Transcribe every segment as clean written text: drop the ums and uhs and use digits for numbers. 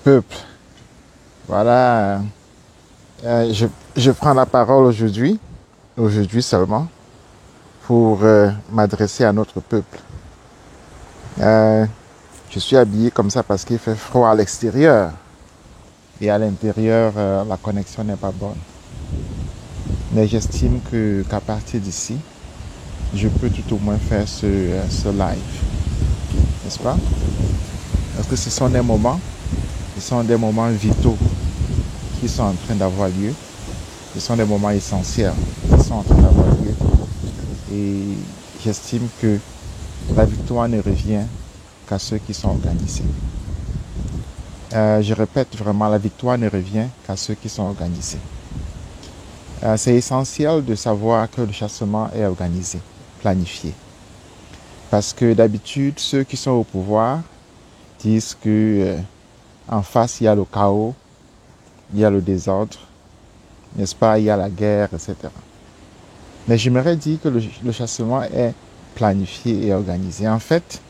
Peuple, voilà, je prends la parole aujourd'hui seulement, pour m'adresser à notre peuple. Je suis habillé comme ça parce qu'il fait froid à l'extérieur et à l'intérieur, la connexion n'est pas bonne. Mais j'estime qu'à partir d'ici, je peux tout au moins faire ce live, n'est-ce pas? Parce que ce sont des moments vitaux qui sont en train d'avoir lieu. Ce sont des moments essentiels qui sont en train d'avoir lieu. Et j'estime que la victoire ne revient qu'à ceux qui sont organisés. Je répète vraiment, la victoire ne revient qu'à ceux qui sont organisés. C'est essentiel de savoir que le chassement est organisé, planifié. Parce que d'habitude, ceux qui sont au pouvoir disent que en face, il y a le chaos, il y a le désordre, n'est-ce pas, il y a la guerre, etc. Mais j'aimerais dire que le chassement est planifié et organisé. En fait,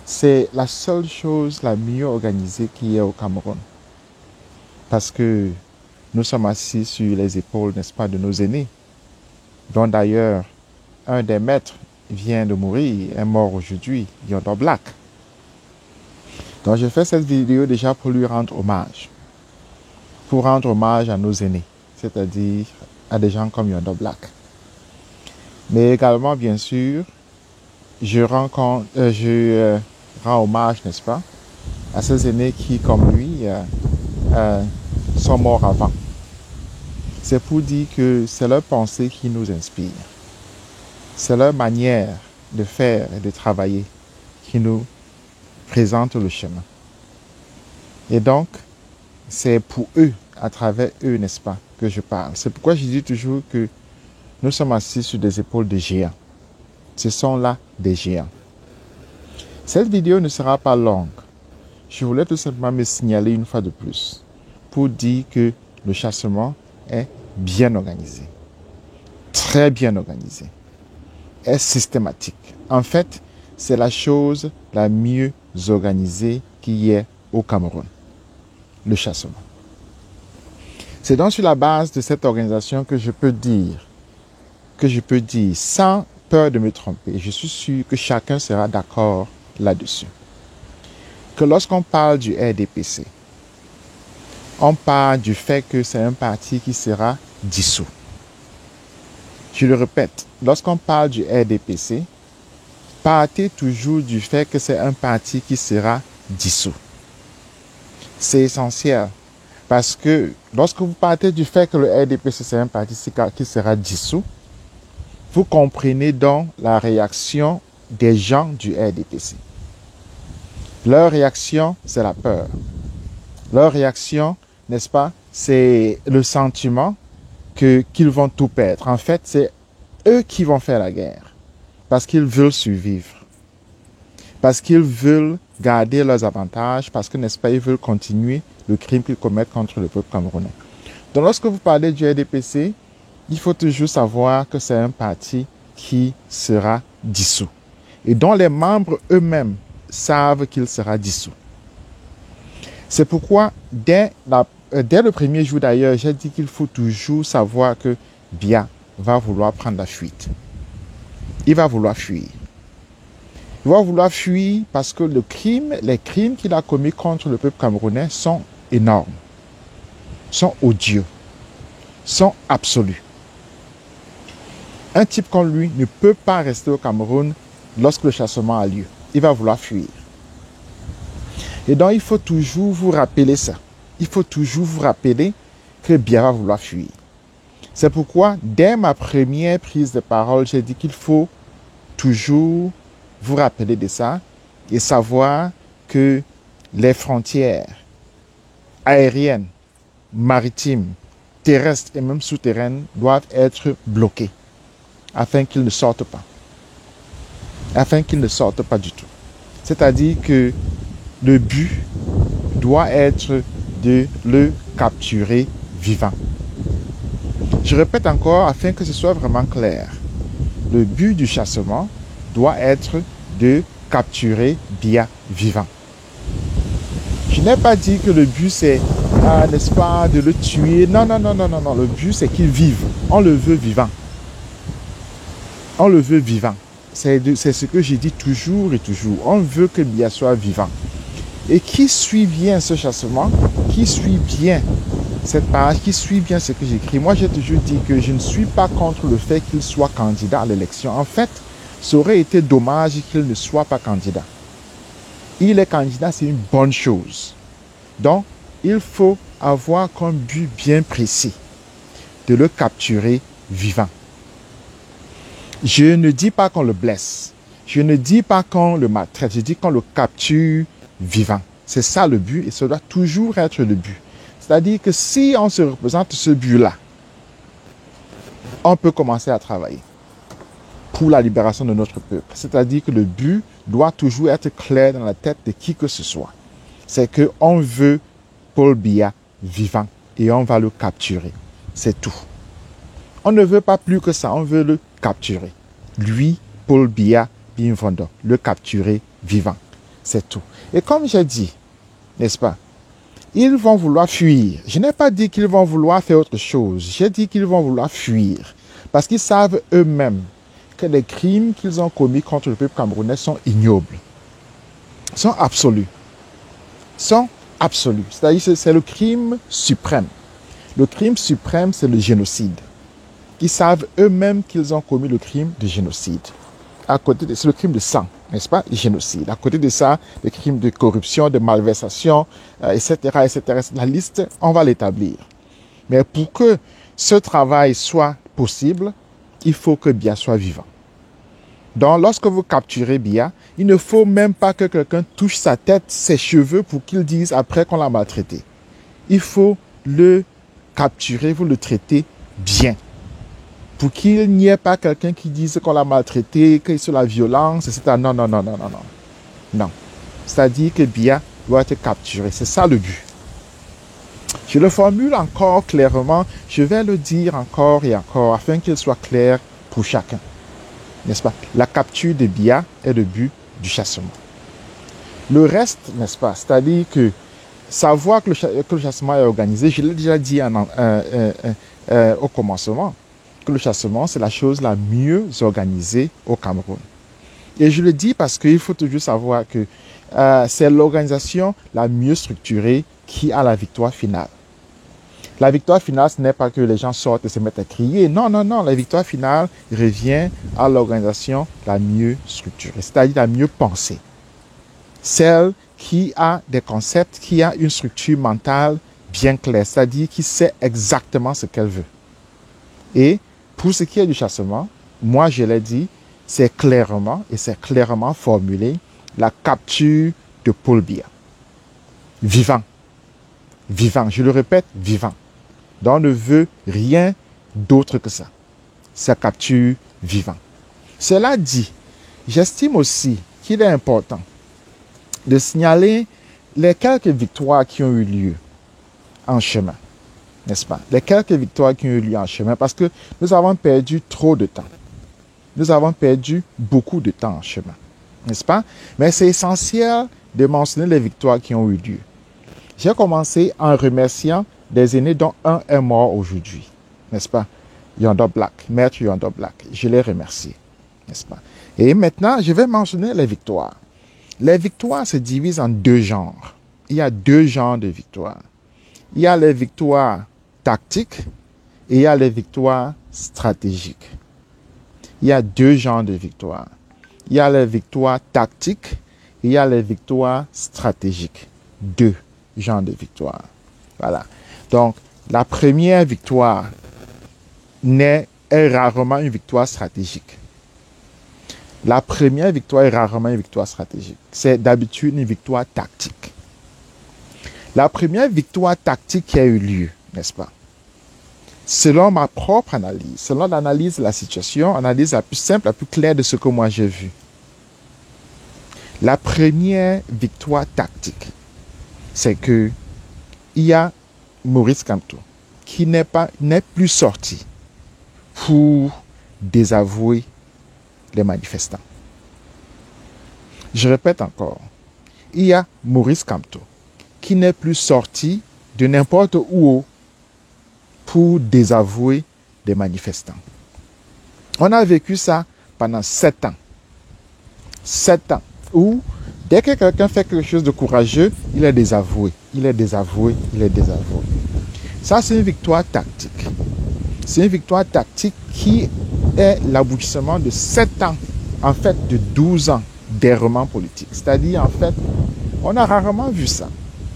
c'est la seule chose la mieux organisée qu'il y ait au Cameroun. Parce que nous sommes assis sur les épaules, n'est-ce pas, de nos aînés, dont d'ailleurs un des maîtres vient de mourir, est mort aujourd'hui, Yondo Black. Donc je fais cette vidéo déjà pour lui rendre hommage. Pour rendre hommage à nos aînés, c'est-à-dire à des gens comme Yondo Black. Mais également, bien sûr, je rends hommage, n'est-ce pas, à ces aînés qui, comme lui, sont morts avant. C'est pour dire que c'est leur pensée qui nous inspire. C'est leur manière de faire et de travailler qui nous présente le chemin. Et donc, c'est pour eux, à travers eux, n'est-ce pas, que je parle. C'est pourquoi je dis toujours que nous sommes assis sur des épaules de géants. Ce sont là des géants. Cette vidéo ne sera pas longue. Je voulais tout simplement me signaler une fois de plus pour dire que le chassement est bien organisé, très bien organisé, est systématique. En fait, c'est la chose la mieux organisée qu'il y ait au Cameroun, le chassement. C'est donc sur la base de cette organisation que je peux dire sans peur de me tromper, je suis sûr que chacun sera d'accord là-dessus, que lorsqu'on parle du RDPC, on parle du fait que c'est un parti qui sera dissous. Je le répète, lorsqu'on parle du RDPC, partez toujours du fait que c'est un parti qui sera dissous. C'est essentiel parce que lorsque vous partez du fait que le RDPC c'est un parti qui sera dissous, vous comprenez donc la réaction des gens du RDPC. Leur réaction, c'est la peur. Leur réaction, n'est-ce pas, c'est le sentiment qu'ils vont tout perdre. En fait, c'est eux qui vont faire la guerre parce qu'ils veulent survivre, parce qu'ils veulent garder leurs avantages, parce que, n'est-ce pas, ils veulent continuer le crime qu'ils commettent contre le peuple camerounais. Donc, lorsque vous parlez du RDPC, il faut toujours savoir que c'est un parti qui sera dissous et dont les membres eux-mêmes savent qu'il sera dissous. C'est pourquoi, dès le premier jour d'ailleurs, j'ai dit qu'il faut toujours savoir que Biya va vouloir prendre la fuite. Il va vouloir fuir. Il va vouloir fuir parce que les crimes qu'il a commis contre le peuple camerounais sont énormes, sont odieux, sont absolus. Un type comme lui ne peut pas rester au Cameroun lorsque le chassement a lieu. Il va vouloir fuir. Et donc, il faut toujours vous rappeler ça. Il faut toujours vous rappeler que Biya va vouloir fuir. C'est pourquoi, dès ma première prise de parole, j'ai dit qu'il faut toujours vous rappeler de ça et savoir que les frontières aériennes, maritimes, terrestres et même souterraines doivent être bloquées afin qu'ils ne sortent pas. Afin qu'ils ne sortent pas du tout. C'est-à-dire que le but doit être de le capturer vivant. Je répète encore afin que ce soit vraiment clair. Le but du chassement doit être de capturer Biya vivant. Je n'ai pas dit que le but c'est, n'est-ce pas, de le tuer. Non, non, non, non, non, non. Le but c'est qu'il vive. On le veut vivant. On le veut vivant. C'est ce que j'ai dit toujours et toujours. On veut que Bia soit vivant. Et qui suit bien ce chassement, qui suit bien cette page, qui suit bien ce que j'écris. Moi, j'ai toujours dit que je ne suis pas contre le fait qu'il soit candidat à l'élection. En fait, ça aurait été dommage qu'il ne soit pas candidat. Il est candidat, c'est une bonne chose. Donc, il faut avoir comme but bien précis de le capturer vivant. Je ne dis pas qu'on le blesse. Je ne dis pas qu'on le maltraite. Je dis qu'on le capture vivant. C'est ça le but et ça doit toujours être le but. C'est-à-dire que si on se représente ce but-là, on peut commencer à travailler pour la libération de notre peuple. C'est-à-dire que le but doit toujours être clair dans la tête de qui que ce soit. C'est qu'on veut Paul Biya vivant et on va le capturer. C'est tout. On ne veut pas plus que ça, on veut le capturer. Lui, Paul Biya Bimvondo, le capturer vivant. C'est tout. Et comme j'ai dit, n'est-ce pas, ils vont vouloir fuir. Je n'ai pas dit qu'ils vont vouloir faire autre chose. J'ai dit qu'ils vont vouloir fuir. Parce qu'ils savent eux-mêmes que les crimes qu'ils ont commis contre le peuple camerounais sont ignobles. Sont absolus. Sont absolus. C'est-à-dire que c'est le crime suprême. Le crime suprême, c'est le génocide. Ils savent eux-mêmes qu'ils ont commis le crime de génocide. À côté de, c'est le crime de sang, n'est-ce pas? Le génocide. À côté de ça, le crime de corruption, de malversation, etc., etc. La liste, on va l'établir. Mais pour que ce travail soit possible, il faut que Biya soit vivant. Donc, lorsque vous capturez Biya, il ne faut même pas que quelqu'un touche sa tête, ses cheveux, pour qu'il dise après qu'on l'a maltraité. Il faut le capturer, vous le traitez bien. Pour qu'il n'y ait pas quelqu'un qui dise qu'on l'a maltraité, qu'il est la violence, etc. Non, non, non, non, non, non. Non. C'est-à-dire que Biya doit être capturé. C'est ça le but. Je le formule encore clairement. Je vais le dire encore et encore afin qu'il soit clair pour chacun. N'est-ce pas? La capture de Biya est le but du chassement. Le reste, n'est-ce pas? C'est-à-dire que savoir que le chassement est organisé, je l'ai déjà dit au commencement, que le chassement, c'est la chose la mieux organisée au Cameroun. Et je le dis parce qu'il faut toujours savoir que c'est l'organisation la mieux structurée qui a la victoire finale. La victoire finale, ce n'est pas que les gens sortent et se mettent à crier. Non, non, non. La victoire finale revient à l'organisation la mieux structurée, c'est-à-dire la mieux pensée. Celle qui a des concepts, qui a une structure mentale bien claire, c'est-à-dire qui sait exactement ce qu'elle veut. Et pour ce qui est du chassement, moi je l'ai dit, c'est clairement formulé la capture de Paul Biya. Vivant. Vivant. Je le répète, vivant. Donc on ne veut rien d'autre que ça. C'est capture vivant. Cela dit, j'estime aussi qu'il est important de signaler les quelques victoires qui ont eu lieu en chemin. N'est-ce pas? Les quelques victoires qui ont eu lieu en chemin, parce que nous avons perdu trop de temps. Nous avons perdu beaucoup de temps en chemin. N'est-ce pas? Mais c'est essentiel de mentionner les victoires qui ont eu lieu. J'ai commencé en remerciant des aînés dont un est mort aujourd'hui. N'est-ce pas? Yondo Black, Maître Yondo Black. Je les remercie. N'est-ce pas? Et maintenant, je vais mentionner les victoires. Les victoires se divisent en deux genres. Il y a deux genres de victoires. Il y a les victoires tactiques et il y a les victoires stratégiques. Il y a deux genres de victoires. Il y a les victoires tactiques et il y a les victoires stratégiques. Deux genres de victoires. Voilà. Donc, la première victoire est rarement une victoire stratégique. La première victoire est rarement une victoire stratégique. C'est d'habitude une victoire tactique. La première victoire tactique qui a eu lieu, n'est-ce pas? Selon ma propre analyse, selon l'analyse de la situation, analyse la plus simple, la plus claire de ce que moi j'ai vu. La première victoire tactique, c'est que il y a Maurice Kamto qui n'est plus sorti pour désavouer les manifestants. Je répète encore, il y a Maurice Kamto qui n'est plus sorti de n'importe où pour désavouer des manifestants. On a vécu ça pendant 7 ans. 7 ans où dès que quelqu'un fait quelque chose de courageux, il est désavoué, il est désavoué, il est désavoué. Ça, c'est une victoire tactique. C'est une victoire tactique qui est l'aboutissement de 7 ans, en fait de 12 ans d'errement politique. C'est-à-dire, en fait, on a rarement vu ça.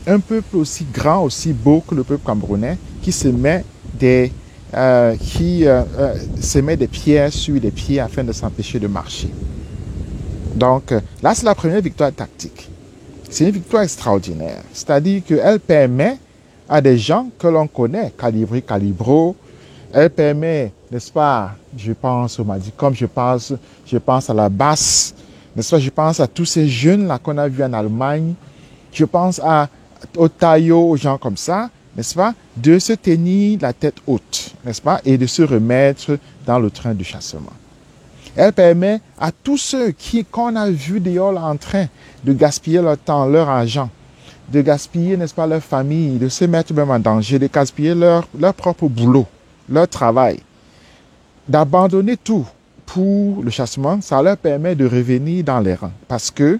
Un peuple aussi grand, aussi beau que le peuple camerounais qui se met des pierres sur des pieds afin de s'empêcher de marcher. Donc, là, c'est la première victoire tactique. C'est une victoire extraordinaire. C'est-à-dire qu'elle permet à des gens que l'on connaît, Calibri, Calibro, elle permet, n'est-ce pas, je pense au Madicom, je pense à la Basse, n'est-ce pas, je pense à tous ces jeunes-là qu'on a vus en Allemagne, je pense au Taillot, aux gens comme ça, n'est-ce pas, de se tenir la tête haute, n'est-ce pas, et de se remettre dans le train du chassement. Elle permet à tous ceux qu'on a vus dehors en train de gaspiller leur temps, leur argent, de gaspiller, n'est-ce pas, leur famille, de se mettre même en danger, de gaspiller leur propre boulot, leur travail, d'abandonner tout pour le chassement, ça leur permet de revenir dans les rangs. Parce que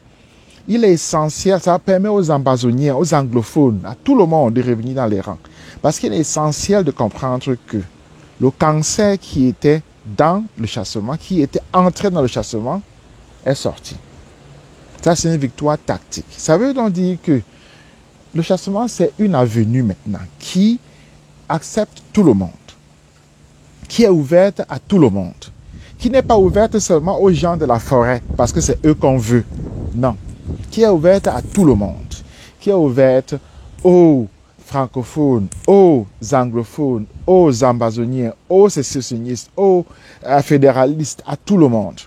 il est essentiel, ça permet aux ambazoniens, aux anglophones, à tout le monde de revenir dans les rangs. Parce qu'il est essentiel de comprendre que le cancer qui était dans le chassement, qui était entré dans le chassement, est sorti. Ça, c'est une victoire tactique. Ça veut donc dire que le chassement, c'est une avenue maintenant qui accepte tout le monde, qui est ouverte à tout le monde, qui n'est pas ouverte seulement aux gens de la forêt, parce que c'est eux qu'on veut. Non. Qui est ouverte à tout le monde, qui est ouverte aux francophones, aux anglophones, aux ambazoniens, aux sécessionnistes, aux fédéralistes, à tout le monde.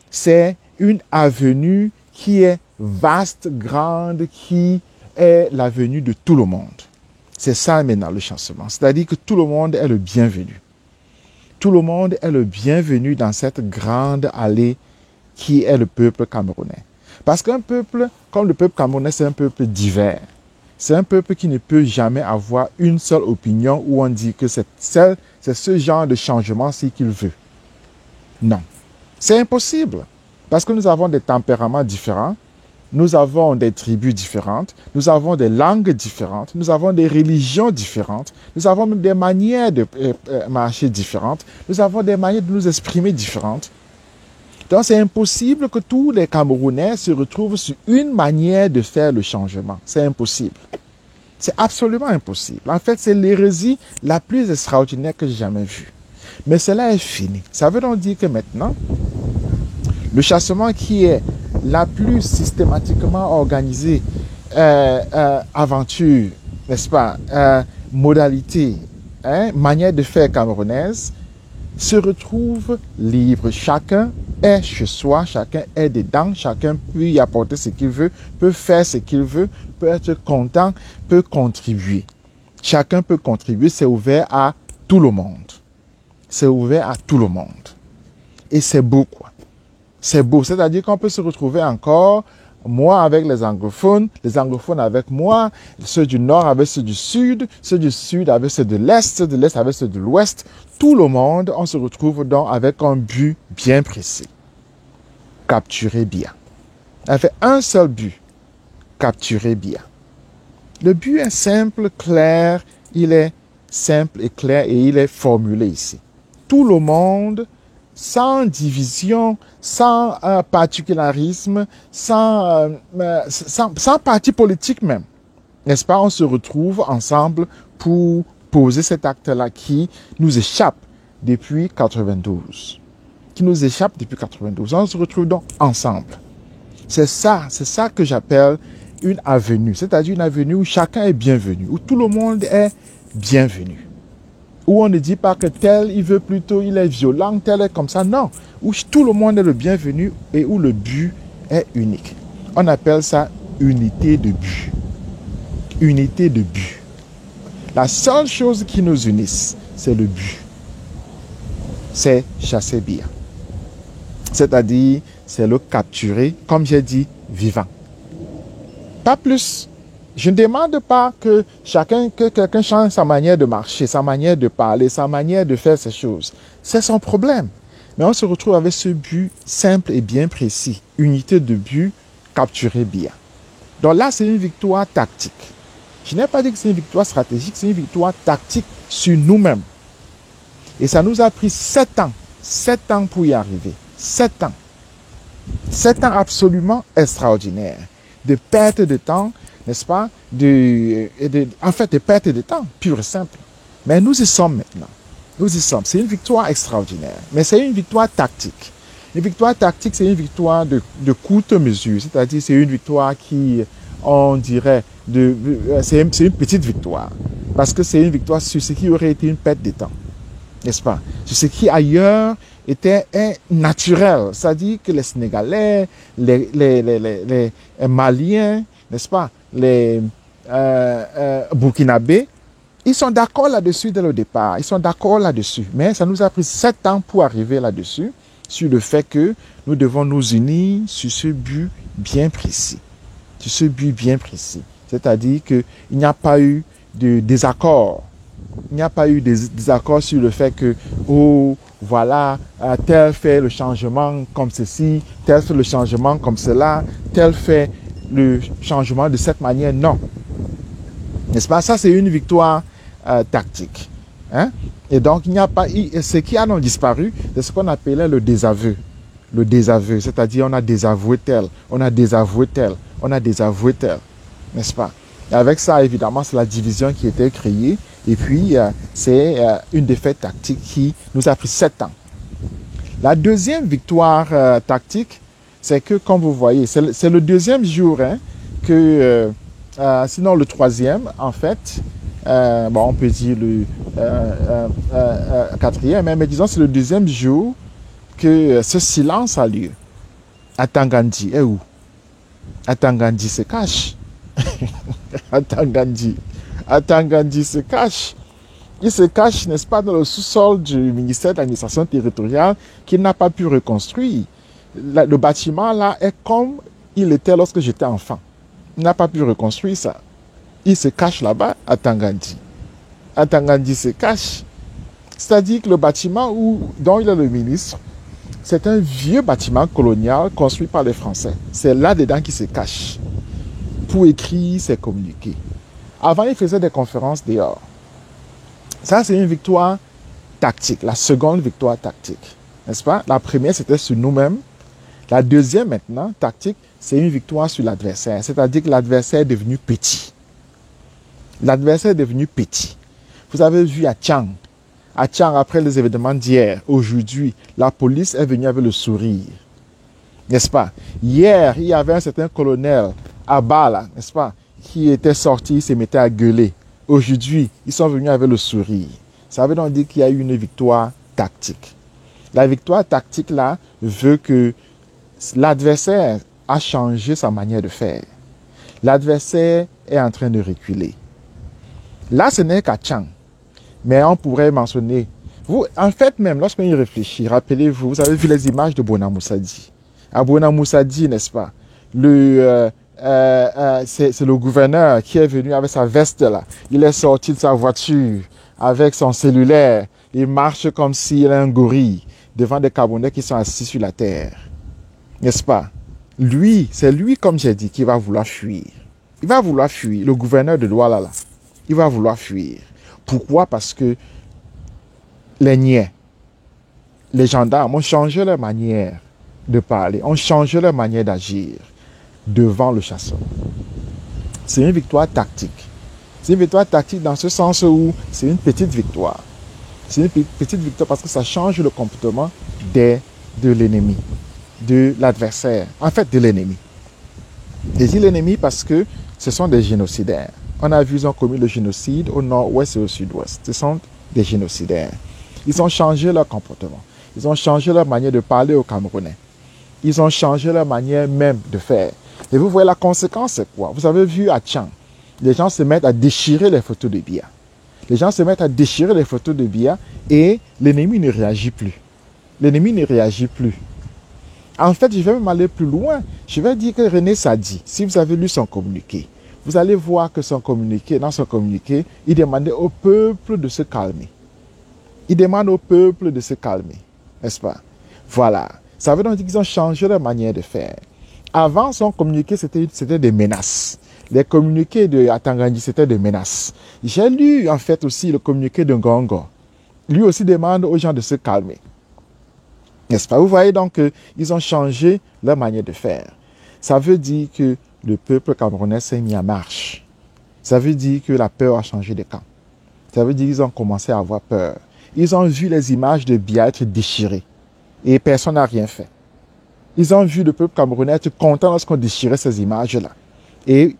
C'est une avenue qui est vaste, grande, qui est l'avenue de tout le monde. C'est ça maintenant le chassement. C'est-à-dire que tout le monde est le bienvenu. Tout le monde est le bienvenu dans cette grande allée qui est le peuple camerounais. Parce qu'un peuple, comme le peuple camerounais, c'est un peuple divers. C'est un peuple qui ne peut jamais avoir une seule opinion où on dit que c'est ce genre de changement-ci qu'il veut. Non. C'est impossible. Parce que nous avons des tempéraments différents, nous avons des tribus différentes, nous avons des langues différentes, nous avons des religions différentes, nous avons même des manières de marcher différentes, nous avons des manières de nous exprimer différentes. Donc, c'est impossible que tous les Camerounais se retrouvent sur une manière de faire le changement. C'est impossible. C'est absolument impossible. En fait, c'est l'hérésie la plus extraordinaire que j'ai jamais vue. Mais cela est fini. Ça veut donc dire que maintenant, le chassement qui est la plus systématiquement organisée aventure, n'est-ce pas, modalité, manière de faire camerounaise, se retrouve libre. Chacun est chez soi, chacun est dedans, chacun peut y apporter ce qu'il veut, peut faire ce qu'il veut, peut être content, peut contribuer. Chacun peut contribuer, c'est ouvert à tout le monde. C'est ouvert à tout le monde. Et c'est beau, quoi. C'est beau, c'est-à-dire qu'on peut se retrouver encore, moi avec les anglophones avec moi, ceux du nord avec ceux du sud avec ceux de l'est avec ceux de l'ouest. Tout le monde, on se retrouve donc avec un but bien précis. Capturer Biya. Avec un seul but. Capturer Biya. Le but est simple, clair, il est simple et clair et il est formulé ici. Tout le monde, sans division, sans particularisme, sans parti politique même. N'est-ce pas? On se retrouve ensemble pour poser cet acte-là qui nous échappe depuis 92. Qui nous échappe depuis 92. On se retrouve donc ensemble. C'est ça que j'appelle une avenue. C'est-à-dire une avenue où chacun est bienvenu, où tout le monde est bienvenu. Où on ne dit pas que tel, il est violent, tel est comme ça. Non, où tout le monde est le bienvenu et où le but est unique. On appelle ça unité de but. Unité de but. La seule chose qui nous unisse, c'est le but. C'est chasser Biya. C'est-à-dire, c'est le capturer, comme j'ai dit, vivant. Pas plus. Je ne demande pas que quelqu'un change sa manière de marcher, sa manière de parler, sa manière de faire ces choses. C'est son problème. Mais on se retrouve avec ce but simple et bien précis. Unité de but capturée bien. Donc là, c'est une victoire tactique. Je n'ai pas dit que c'est une victoire stratégique, c'est une victoire tactique sur nous-mêmes. Et ça nous a pris 7 ans. 7 ans pour y arriver. 7 ans. 7 ans absolument extraordinaires. De perte de temps, n'est-ce pas? En fait, de perte de temps, pure et simple. Mais nous y sommes maintenant. Nous y sommes. C'est une victoire extraordinaire. Mais c'est une victoire tactique. Une victoire tactique, c'est une victoire de courte mesure. C'est-à-dire, c'est une victoire qui, on dirait, c'est une petite victoire. Parce que c'est une victoire sur ce qui aurait été une perte de temps. N'est-ce pas? Sur ce qui ailleurs était naturel. C'est-à-dire que les Sénégalais, les Maliens, n'est-ce pas? Les Burkinabés, ils sont d'accord là-dessus dès le départ. Ils sont d'accord là-dessus. Mais ça nous a pris 7 ans pour arriver là-dessus, sur le fait que nous devons nous unir sur ce but bien précis. Sur ce but bien précis. C'est-à-dire qu'il n'y a pas eu de désaccord. Il n'y a pas eu de désaccord sur le fait que, oh, voilà, tel fait le changement comme ceci, tel fait le changement comme cela, tel fait le changement de cette manière. Non. N'est-ce pas? Ça, c'est une victoire tactique. Hein? Et donc, il n'y a pas, ce qui a non disparu, c'est ce qu'on appelait le désaveu. Le désaveu, c'est-à-dire on a désavoué tel, on a désavoué tel, on a désavoué tel. N'est-ce pas? Et avec ça, évidemment, c'est la division qui était créée. Et puis, c'est une défaite tactique qui nous a pris 7 ans. La deuxième victoire tactique, c'est que, comme vous voyez, c'est le deuxième jour hein, que, sinon le troisième, en fait, bon, on peut dire le quatrième, mais disons c'est le deuxième jour que ce silence a lieu. Atangandi est où? Atangandi se cache. Atangandi se cache. Il se cache, n'est-ce pas, dans le sous-sol du ministère de l'administration territoriale qu'il n'a pas pu reconstruire. Le bâtiment là est comme il était lorsque j'étais enfant. Il n'a pas pu reconstruire ça. Il se cache là-bas à Tangandi. À Tangandi se cache. C'est-à-dire que le bâtiment dont il est le ministre, c'est un vieux bâtiment colonial construit par les Français. C'est là-dedans qu'il se cache pour écrire ses communiqués. Avant, il faisait des conférences dehors. Ça, c'est une victoire tactique, la seconde victoire tactique. N'est-ce pas? La première, c'était sur nous-mêmes. La deuxième, maintenant, tactique, c'est une victoire sur l'adversaire. C'est-à-dire que l'adversaire est devenu petit. L'adversaire est devenu petit. Vous avez vu à Tchang. À Tchang, après les événements d'hier, aujourd'hui, la police est venue avec le sourire. N'est-ce pas? Hier, il y avait un certain colonel à Bala, n'est-ce pas, qui était sorti, il se mettait à gueuler. Aujourd'hui, ils sont venus avec le sourire. Ça veut donc dire qu'il y a eu une victoire tactique. La victoire tactique, là, veut que l'adversaire a changé sa manière de faire. L'adversaire est en train de reculer. Là, ce n'est qu'à Tchang. Mais on pourrait mentionner... Vous, en fait, même, lorsqu'on y réfléchit, rappelez-vous, vous avez vu les images de Bouana Moussadi. À Bouana Moussadi, n'est-ce pas? C'est le gouverneur qui est venu avec sa veste là. Il est sorti de sa voiture avec son cellulaire. Il marche comme s'il est un gorille devant des Camerounais qui sont assis sur la terre. N'est-ce pas? Lui, c'est lui, comme j'ai dit, qui va vouloir fuir. Il va vouloir fuir. Le gouverneur de Douala là. Il va vouloir fuir. Pourquoi? Parce que les niais, les gendarmes ont changé leur manière de parler, ont changé leur manière d'agir devant le chasseur. C'est une victoire tactique. C'est une victoire tactique dans ce sens où c'est une petite victoire. C'est une petite victoire parce que ça change le comportement de l'ennemi, de l'adversaire, en fait de l'ennemi. Je dis l'ennemi parce que ce sont des génocidaires. On a vu qu'ils ont commis le génocide au nord-ouest et au sud-ouest. Ce sont des génocidaires. Ils ont changé leur comportement. Ils ont changé leur manière de parler aux Camerounais. Ils ont changé leur manière même de faire. Et vous voyez la conséquence, c'est quoi? Vous avez vu à Tchang, les gens se mettent à déchirer les photos de Biya. Les gens se mettent à déchirer les photos de Biya et l'ennemi ne réagit plus. L'ennemi ne réagit plus. En fait, je vais même aller plus loin. Je vais dire que René Sadi, si vous avez lu son communiqué, vous allez voir que dans son communiqué, il demandait au peuple de se calmer. Il demande au peuple de se calmer, n'est-ce pas? Voilà. Ça veut donc dire qu'ils ont changé leur manière de faire. Avant, son communiqué, c'était des menaces. Les communiqués de Atangandi, c'était des menaces. J'ai lu, en fait, aussi le communiqué de Ngongo. Lui aussi demande aux gens de se calmer. N'est-ce pas? Vous voyez donc qu'ils ont changé leur manière de faire. Ça veut dire que le peuple camerounais s'est mis en marche. Ça veut dire que la peur a changé de camp. Ça veut dire qu'ils ont commencé à avoir peur. Ils ont vu les images de Biya être déchirées. Et personne n'a rien fait. Ils ont vu le peuple camerounais être content lorsqu'on déchirait ces images-là. Et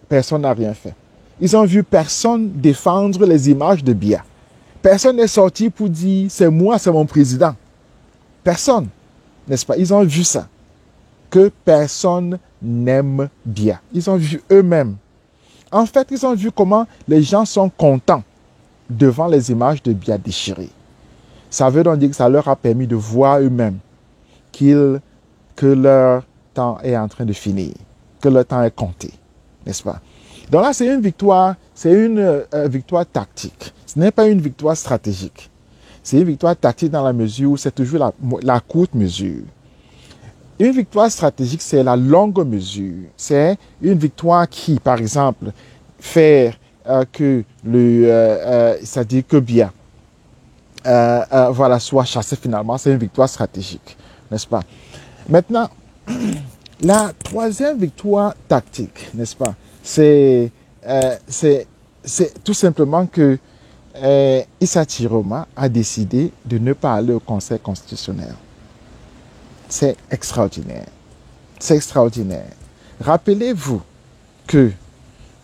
personne n'a rien fait. Ils ont vu personne défendre les images de Biya. Personne n'est sorti pour dire « c'est moi, c'est mon président ». Personne, n'est-ce pas? Ils ont vu ça. Que personne n'aime Biya. Ils ont vu eux-mêmes. En fait, ils ont vu comment les gens sont contents devant les images de Biya déchirées. Ça veut donc dire que ça leur a permis de voir eux-mêmes que leur temps est en train de finir, que leur temps est compté, n'est-ce pas? Donc là, c'est une victoire tactique. Ce n'est pas une victoire stratégique. C'est une victoire tactique dans la mesure où c'est toujours la courte mesure. Une victoire stratégique, c'est la longue mesure. C'est une victoire qui, par exemple, fait c'est-à-dire que Biya soit chassé finalement, c'est une victoire stratégique, n'est-ce pas? Maintenant, la troisième victoire tactique, n'est-ce pas? C'est tout simplement que Issa Chiroma a décidé de ne pas aller au Conseil constitutionnel. C'est extraordinaire. C'est extraordinaire. Rappelez-vous que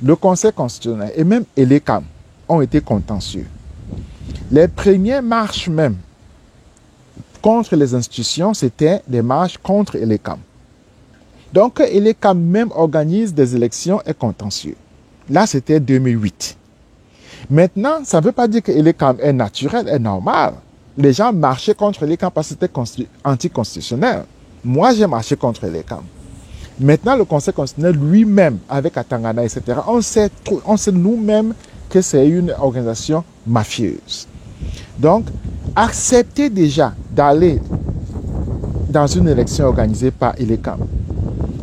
le Conseil constitutionnel et même Elekam ont été contentieux. Les premières marches même contre les institutions, c'était des marches contre Elekam. Donc, Elekam même organise des élections et contentieux. Là, c'était 2008. Maintenant, ça ne veut pas dire que Elekam est naturel, est normal. Les gens marchaient contre Elekam parce que c'était anticonstitutionnel. Moi, j'ai marché contre Elekam. Maintenant, le Conseil constitutionnel lui-même, avec Atangana, etc., on sait nous-mêmes que c'est une organisation mafieuse. Donc, accepter déjà d'aller dans une élection organisée par Elekam,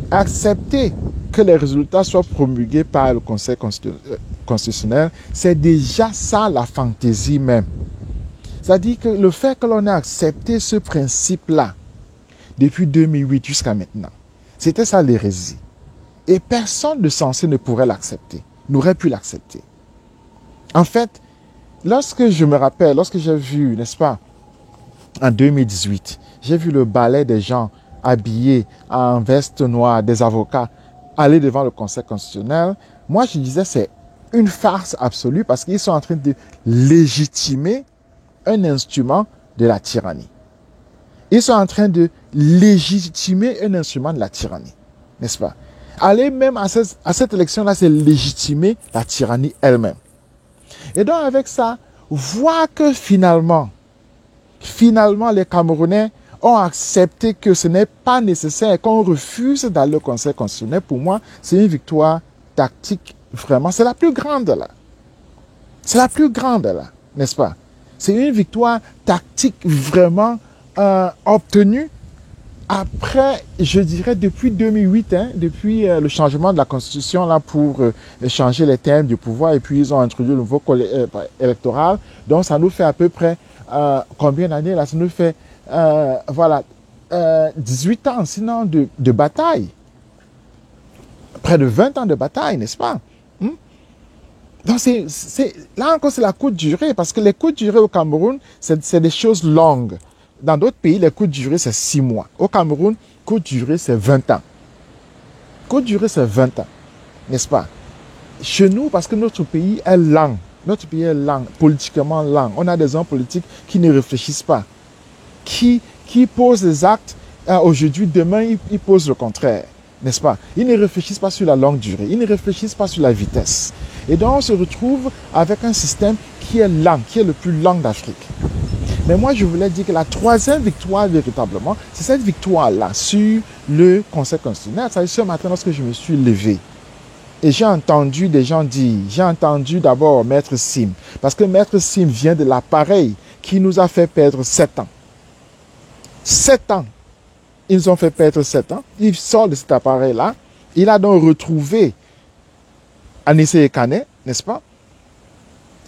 accepter que les résultats soient promulgués par le Conseil constitutionnel, c'est déjà ça la fantaisie même. C'est-à-dire que le fait que l'on ait accepté ce principe-là depuis 2008 jusqu'à maintenant, c'était ça l'hérésie. Et personne de censé ne pourrait l'accepter, n'aurait pu l'accepter. En fait, lorsque j'ai vu, n'est-ce pas, en 2018, j'ai vu le balai des gens habillés en veste noire, des avocats, aller devant le Conseil constitutionnel, moi je disais c'est une farce absolue parce qu'ils sont en train de légitimer un instrument de la tyrannie. Ils sont en train de légitimer un instrument de la tyrannie, n'est-ce pas? Aller même à cette élection-là, c'est légitimer la tyrannie elle-même. Et donc avec ça, voir que finalement, les Camerounais ont accepté que ce n'est pas nécessaire, qu'on refuse d'aller au Conseil constitutionnel, pour moi, c'est une victoire tactique, vraiment. C'est la plus grande là. C'est la plus grande là, n'est-ce pas? C'est une victoire tactique vraiment obtenue après, je dirais, depuis 2008, depuis le changement de la Constitution là, pour changer les termes du pouvoir, et puis ils ont introduit le nouveau code électoral. Donc ça nous fait à peu près combien d'années là? Ça nous fait 18 ans sinon de bataille. Près de 20 ans de bataille, n'est-ce pas? Donc là encore, c'est la courte durée, parce que les courtes durées au Cameroun, c'est des choses longues. Dans d'autres pays, les courtes durées, c'est 6 mois. Au Cameroun, courte durée, c'est 20 ans. Courte durée, c'est 20 ans, n'est-ce pas? Chez nous, parce que notre pays est lent. Notre pays est lent, politiquement lent. On a des hommes politiques qui ne réfléchissent pas, qui posent des actes. Aujourd'hui, demain, ils posent le contraire, n'est-ce pas? Ils ne réfléchissent pas sur la longue durée. Ils ne réfléchissent pas sur la vitesse. Et donc, on se retrouve avec un système qui est lent, qui est le plus lent d'Afrique. Mais moi, je voulais dire que la troisième victoire, véritablement, c'est cette victoire-là sur le Conseil constitutionnel. C'est ce matin, lorsque je me suis levé, Et j'ai entendu des gens dire, j'ai entendu d'abord Maître Sim, parce que Maître Sim vient de l'appareil qui nous a fait perdre 7 ans. 7 ans. Ils nous ont fait perdre 7 ans. Il sort de cet appareil-là. Il a donc retrouvé Anissé Ekane, n'est-ce pas?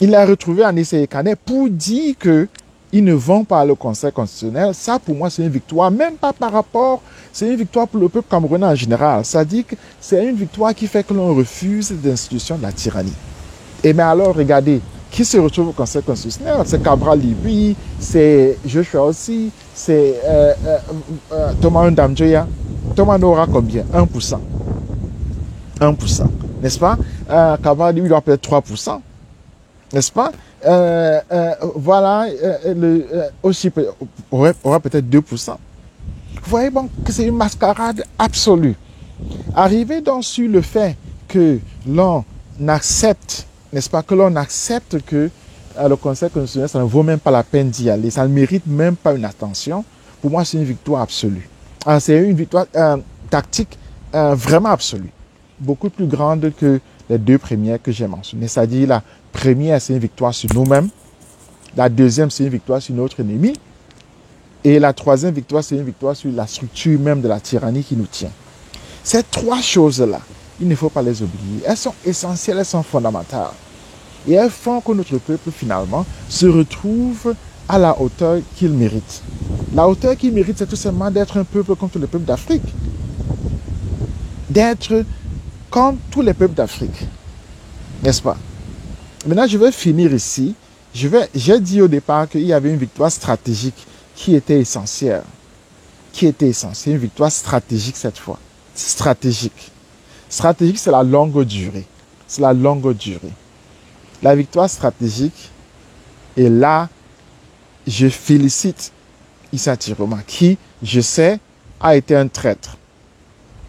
Il a retrouvé Anissé Ekane pour dire que ils ne vont pas le Conseil constitutionnel. Ça, pour moi, c'est une victoire, même pas par rapport, c'est une victoire pour le peuple camerounais en général. Ça dit que c'est une victoire qui fait que l'on refuse l'institution de la tyrannie. Et mais alors, regardez, qui se retrouve au Conseil constitutionnel? C'est Cabral Libye, c'est Joshua aussi, c'est Thomas Ndamjoya. Thomas n'aura combien? 1%. 1%, n'est-ce pas? Cabral Libye doit peut-être 3%, n'est-ce pas? Voilà, aussi aura peut-être 2%. Vous voyez bon que c'est une mascarade absolue. Arriver donc sur le fait que l'on accepte, n'est-ce pas, que l'on accepte que le Conseil constitutionnel, ça ne vaut même pas la peine d'y aller, ça ne mérite même pas une attention, pour moi c'est une victoire absolue. C'est une victoire tactique vraiment absolue, beaucoup plus grande que les 2 premières que j'ai mentionnées. C'est-à-dire la première, c'est une victoire sur nous-mêmes. La deuxième, c'est une victoire sur notre ennemi. Et la troisième victoire, c'est une victoire sur la structure même de la tyrannie qui nous tient. Ces 3 choses-là, il ne faut pas les oublier. Elles sont essentielles, elles sont fondamentales. Et elles font que notre peuple, finalement, se retrouve à la hauteur qu'il mérite. La hauteur qu'il mérite, c'est tout simplement d'être un peuple comme tous les peuples d'Afrique. D'être comme tous les peuples d'Afrique. N'est-ce pas? Maintenant, je vais finir ici. J'ai dit au départ qu'il y avait une victoire stratégique qui était essentielle. Qui était essentielle. Une victoire stratégique cette fois. Stratégique. Stratégique, c'est la longue durée. C'est la longue durée. La victoire stratégique, et là, je félicite Issa Tiroma, qui, je sais, a été un traître.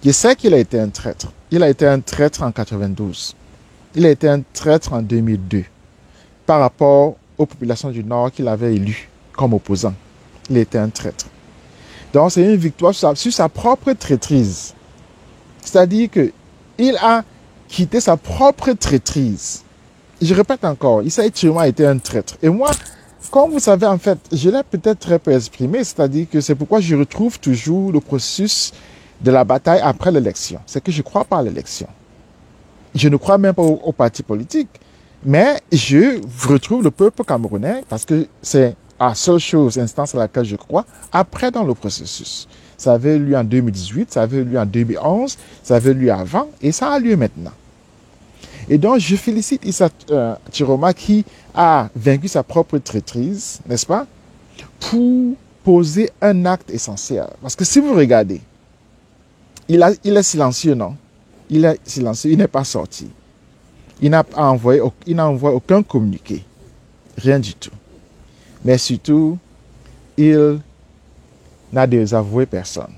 Je sais qu'il a été un traître. Il a été un traître en 92. Il a été un traître en 2002 par rapport aux populations du Nord qu'il avait élues comme opposant. Il était un traître. Donc, c'est une victoire sur sa propre traîtrise. C'est-à-dire qu'il a quitté sa propre traîtrise. Je répète encore, Issa Tiroma a été un traître. Et moi, comme vous savez, en fait, je l'ai peut-être très peu exprimé, c'est-à-dire que c'est pourquoi je retrouve toujours le processus de la bataille après l'élection. C'est que je ne crois pas à l'élection. Je ne crois même pas au parti politique. Mais je retrouve le peuple camerounais parce que c'est la seule chose, instance à laquelle je crois, après dans le processus. Ça avait eu lieu en 2018, ça avait eu lieu en 2011, ça avait eu lieu avant et ça a lieu maintenant. Et donc, je félicite Issa Tiroma qui a vaincu sa propre traîtrise, n'est-ce pas, pour poser un acte essentiel. Parce que si vous regardez, il est silencieux, non? Il est silencieux, il n'est pas sorti. Il n'a envoyé aucun communiqué. Rien du tout. Mais surtout, il n'a désavoué personne.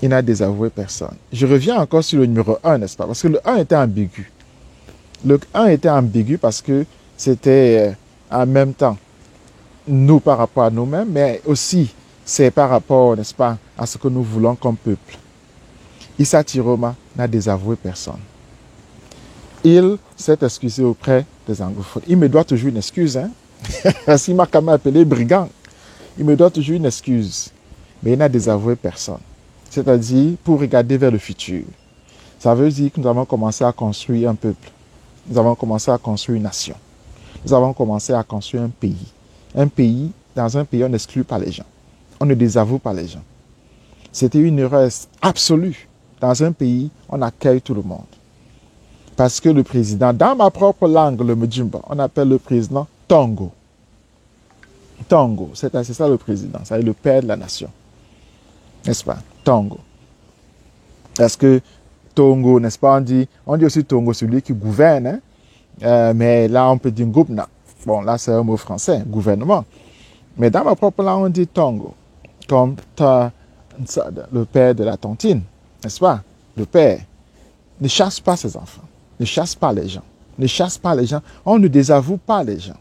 Il n'a désavoué personne. Je reviens encore sur le numéro 1, n'est-ce pas? Parce que le 1 était ambigu. Le 1 était ambigu parce que c'était en même temps nous par rapport à nous-mêmes, mais aussi c'est par rapport, n'est-ce pas, à ce que nous voulons comme peuple. Issa Tiroma n'a désavoué personne. Il s'est excusé auprès des anglophones. Il me doit toujours une excuse, hein? Parce qu'il m'a quand même appelé brigand. Il me doit toujours une excuse. Mais il n'a désavoué personne. C'est-à-dire, pour regarder vers le futur. Ça veut dire que nous avons commencé à construire un peuple. Nous avons commencé à construire une nation. Nous avons commencé à construire un pays. Un pays, dans un pays, on n'exclut pas les gens. On ne désavoue pas les gens. C'était une erreur absolue. Dans un pays, on accueille tout le monde. Parce que le président, dans ma propre langue, le Mdjimba, on appelle le président Tongo. Tongo, c'est ça le président, c'est le père de la nation. N'est-ce pas? Tongo. Parce que Tongo, n'est-ce pas, on dit aussi Tongo, celui qui gouverne, hein? Mais là on peut dire Goubna. Bon, là c'est un mot français, gouvernement. Mais dans ma propre langue, on dit Tongo, comme le père de la tontine, n'est-ce pas? Le père ne chasse pas ses enfants, ne chasse pas les gens, ne chasse pas les gens, on ne désavoue pas les gens.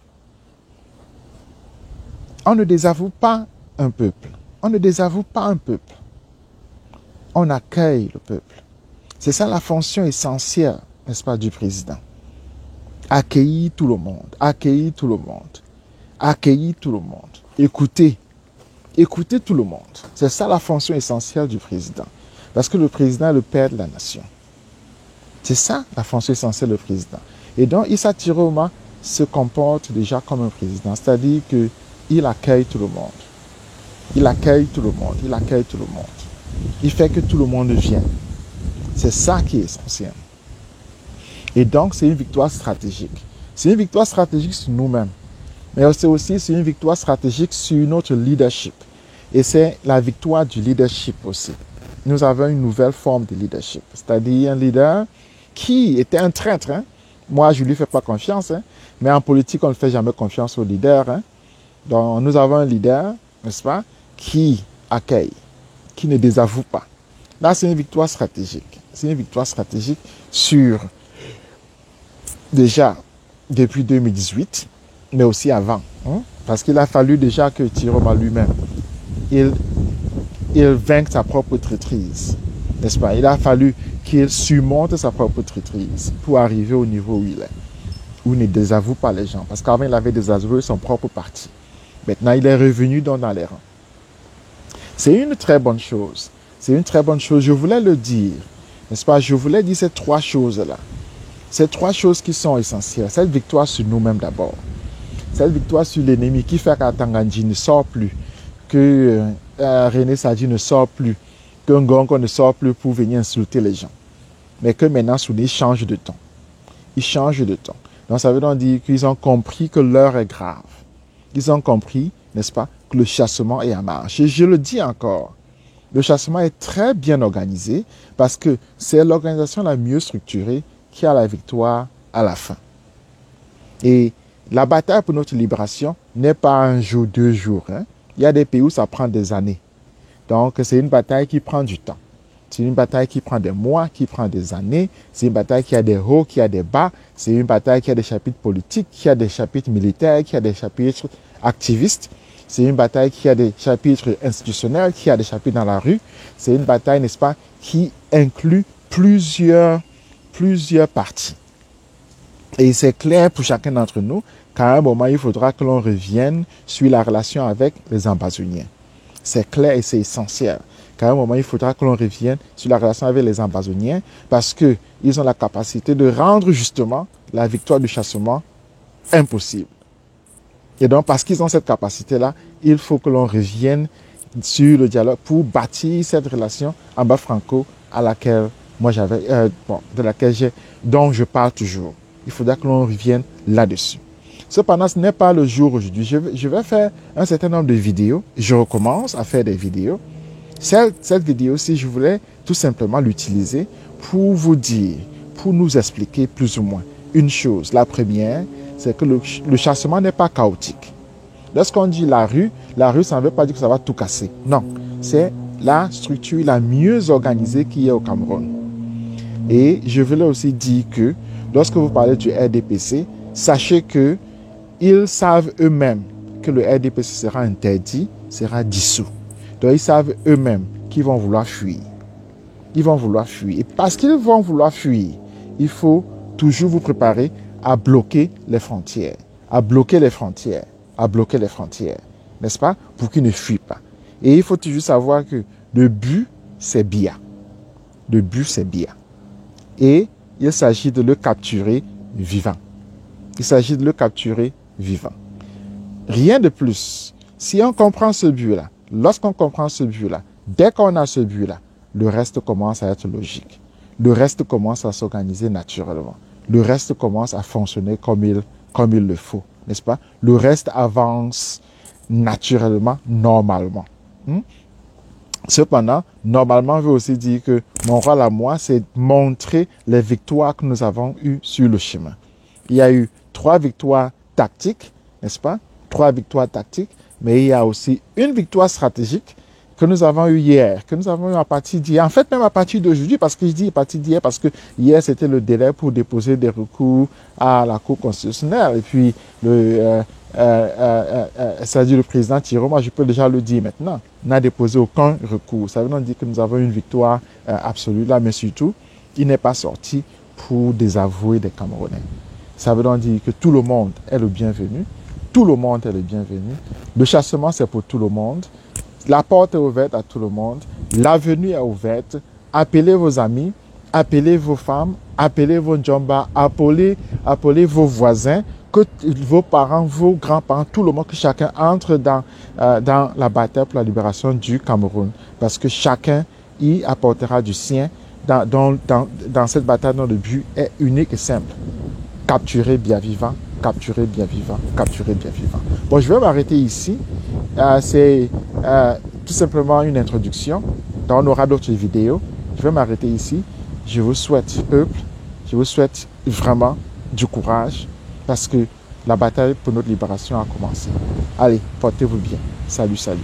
On ne désavoue pas un peuple. On ne désavoue pas un peuple. On accueille le peuple. C'est ça la fonction essentielle, n'est-ce pas, du président. Accueillir tout le monde, accueillir tout le monde, accueillir tout le monde. Écouter tout le monde. C'est ça la fonction essentielle du président. Parce que le président est le père de la nation. C'est ça la fonction essentielle du président. Et donc, Issa Tiroma se comporte déjà comme un président. C'est-à-dire qu'il accueille tout le monde. Il accueille tout le monde. Il accueille tout le monde. Il fait que tout le monde vienne. C'est ça qui est essentiel. Et donc, c'est une victoire stratégique. C'est une victoire stratégique sur nous-mêmes. Mais c'est aussi une victoire stratégique sur notre leadership. Et c'est la victoire du leadership aussi. Nous avons une nouvelle forme de leadership. C'est-à-dire un leader qui était un traître. Hein? Moi, je ne lui fais pas confiance. Hein? Mais en politique, on ne fait jamais confiance au leader. Hein? Donc, nous avons un leader, n'est-ce pas, qui accueille, qui ne désavoue pas. Là, c'est une victoire stratégique. C'est une victoire stratégique sur, déjà, depuis 2018, mais aussi avant. Hein? Parce qu'il a fallu déjà que Tiroma lui-même, il vainque sa propre traîtrise. N'est-ce pas? Il a fallu qu'il surmonte sa propre traîtrise pour arriver au niveau où il est. Où il ne désavoue pas les gens. Parce qu'avant, il avait désavoué son propre parti. Maintenant, il est revenu dans les rangs. C'est une très bonne chose. C'est une très bonne chose. Je voulais le dire. N'est-ce pas? Je voulais dire ces trois choses-là. Ces trois choses qui sont essentielles. Cette victoire sur nous-mêmes d'abord. Cette victoire sur l'ennemi qui fait qu'Atangandji ne sort plus. Que René Sadi ne sort plus. Que Ngongo ne sort plus pour venir insulter les gens. Mais que maintenant, Souné change de ton. Ils changent de ton. Donc, ça veut donc dire qu'ils ont compris que l'heure est grave. Ils ont compris, n'est-ce pas, que le chassement est en marche. Et je le dis encore, le chassement est très bien organisé parce que c'est l'organisation la mieux structurée qui a la victoire à la fin. Et la bataille pour notre libération n'est pas un jour, 2 jours. Hein. Il y a des pays où ça prend des années. Donc, c'est une bataille qui prend du temps. C'est une bataille qui prend des mois, qui prend des années. C'est une bataille qui a des hauts, qui a des bas. C'est une bataille qui a des chapitres politiques, qui a des chapitres militaires, qui a des chapitres activistes. C'est une bataille qui a des chapitres institutionnels, qui a des chapitres dans la rue. C'est une bataille, n'est-ce pas, qui inclut plusieurs parties. Et c'est clair pour chacun d'entre nous qu'à un moment, il faudra que l'on revienne sur la relation avec les ambazoniens. C'est clair et c'est essentiel. Qu'à un moment, il faudra que l'on revienne sur la relation avec les ambazoniens parce qu'ils ont la capacité de rendre justement la victoire du chassement impossible. Et donc, parce qu'ils ont cette capacité-là, il faut que l'on revienne sur le dialogue pour bâtir cette relation en bas franco à laquelle moi j'avais, dont je parle toujours. Il faudra que l'on revienne là-dessus. Cependant, ce n'est pas le jour aujourd'hui. Je vais faire un certain nombre de vidéos. Je recommence à faire des vidéos. Cette vidéo-ci, je voulais tout simplement l'utiliser pour vous dire, pour nous expliquer plus ou moins une chose. La première, c'est que le chassement n'est pas chaotique. Lorsqu'on dit la rue, ça ne veut pas dire que ça va tout casser. Non, c'est la structure la mieux organisée qu'il y a au Cameroun. Et je voulais aussi dire que lorsque vous parlez du RDPC, sachez que ils savent eux-mêmes que le RDPC sera interdit, sera dissous. Donc ils savent eux-mêmes qu'ils vont vouloir fuir. Ils vont vouloir fuir. Et parce qu'ils vont vouloir fuir, il faut toujours vous préparer à bloquer les frontières. À bloquer les frontières. À bloquer les frontières. N'est-ce pas? Pour qu'ils ne fuient pas. Et il faut toujours savoir que le but, c'est Biya. Le but, c'est Biya. Et il s'agit de le capturer vivant. Il s'agit de le capturer vivant. Rien de plus. Si on comprend ce but-là, lorsqu'on comprend ce but-là, dès qu'on a ce but-là, le reste commence à être logique. Le reste commence à s'organiser naturellement. Le reste commence à fonctionner comme il le faut, n'est-ce pas? Le reste avance naturellement, normalement. Cependant, normalement veut aussi dire que mon rôle à moi, c'est montrer les victoires que nous avons eues sur le chemin. Il y a eu 3 victoires tactiques, n'est-ce pas? 3 victoires tactiques, mais il y a aussi une victoire stratégique que nous avons eue hier, que nous avons eue à partir d'hier. En fait, même à partir d'aujourd'hui, parce que je dis à partir d'hier, parce que hier, c'était le délai pour déposer des recours à la Cour constitutionnelle. Et puis, c'est-à-dire le président Tiroma, je peux déjà le dire maintenant, n'a déposé aucun recours. Ça veut donc dire que nous avons une victoire absolue là, mais surtout, il n'est pas sorti pour désavouer des Camerounais. Ça veut donc dire que tout le monde est le bienvenu. Tout le monde est le bienvenu. Le chassement, c'est pour tout le monde. La porte est ouverte à tout le monde. L'avenue est ouverte. Appelez vos amis, appelez vos femmes, appelez vos djomba, appelez vos voisins, que vos parents, vos grands-parents, tout le monde, que chacun entre dans la bataille pour la libération du Cameroun. Parce que chacun y apportera du sien dans cette bataille dont le but est unique et simple. Capturer bien vivant, capturer bien vivant, capturer bien vivant. Bon, je vais m'arrêter ici. C'est tout simplement une introduction. Donc, on aura d'autres vidéos. Je vais m'arrêter ici. Je vous souhaite, peuple, je vous souhaite vraiment du courage parce que la bataille pour notre libération a commencé. Allez, portez-vous bien. Salut, salut.